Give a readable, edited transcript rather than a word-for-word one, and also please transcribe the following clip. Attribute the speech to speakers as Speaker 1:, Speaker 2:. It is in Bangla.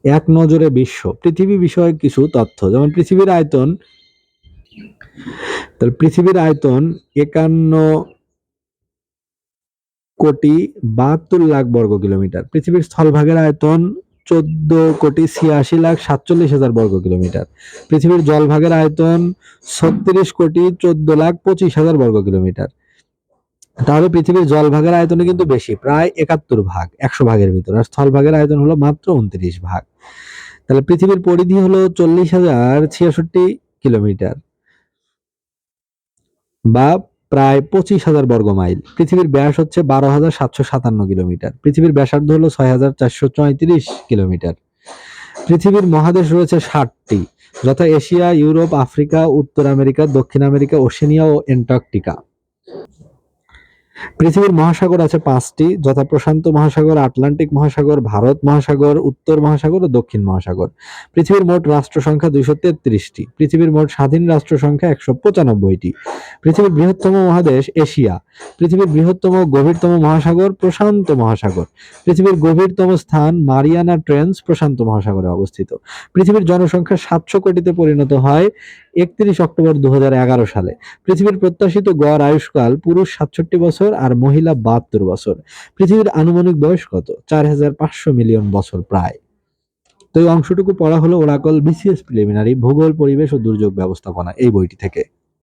Speaker 1: এক নজরে বিশ্ব, পৃথিবী বিষয়ক কিছু তথ্য, যেমন পৃথিবীর আয়তন, তাহলে পৃথিবীর আয়তন 51,72,00,000 বর্গ কিলোমিটার। পৃথিবীর স্থলভাগের আয়তন 14,86,47,000 বর্গ কিলোমিটার। পৃথিবীর জলভাগের আয়তন 36,14,25,000 বর্গ কিলোমিটার। তাহলে পৃথিবীর জলভাগের আয়তনে কিন্তু বেশি, প্রায় 71 ভাগ 100 ভাগের ভিতর, আর স্থলভাগের আয়তন হলো মাত্র 29 ভাগ। তাহলে পৃথিবীর পরিধি হলো 40,066 কিলোমিটার বা প্রায় 25,000 বর্গ মাইল। পৃথিবীর ব্যাস হচ্ছে 12,757 কিলোমিটার। পৃথিবীর ব্যাসার্ধ হলো 6,434 কিলোমিটার। পৃথিবীর মহাদেশ রয়েছে 60টি, যথা এশিয়া, ইউরোপ, আফ্রিকা, উত্তর আমেরিকা, দক্ষিণ আমেরিকা, ওশেনিয়া ও অ্যান্টার্কটিকা। পৃথিবীর মহাসাগর আছে 5টি, যথা প্রশান্ত মহাসাগর, আটলান্টিক মহাসাগর, ভারত মহাসাগর, উত্তর মহাসাগর ও দক্ষিণ মহাসাগর। পৃথিবীর মোট রাষ্ট্র সংখ্যা 233টি। পৃথিবীর মোট স্বাধীন রাষ্ট্র সংখ্যা 195টি। পৃথিবীর বৃহত্তম মহাদেশ এশিয়া। পৃথিবীর বৃহত্তম গভীরতম মহাসাগর প্রশান্ত মহাসাগর। পৃথিবীর গভীরতম স্থান মারিয়ানা ট্রেঞ্চ প্রশান্ত মহাসাগরে অবস্থিত। পৃথিবীর জনসংখ্যা 700 কোটিতে পরিণত হয় 31 অক্টোবর 2011 সালে। পৃথিবীর প্রত্যাশিত গড় আয়ুষ্কাল পুরুষ 67 বছর আর মহিলা 72 বছর। পৃথিবীর আনুমানিক বয়স কত? 4,500 মিলিয়ন বছর প্রায়। তো এই অংশটুকু পড়া হলো ওরাকল বিসিএস প্রিলিমিনারি ভূগোল, পরিবেশ ও দুর্যোগ ব্যবস্থাপনা এই বইটি থেকে।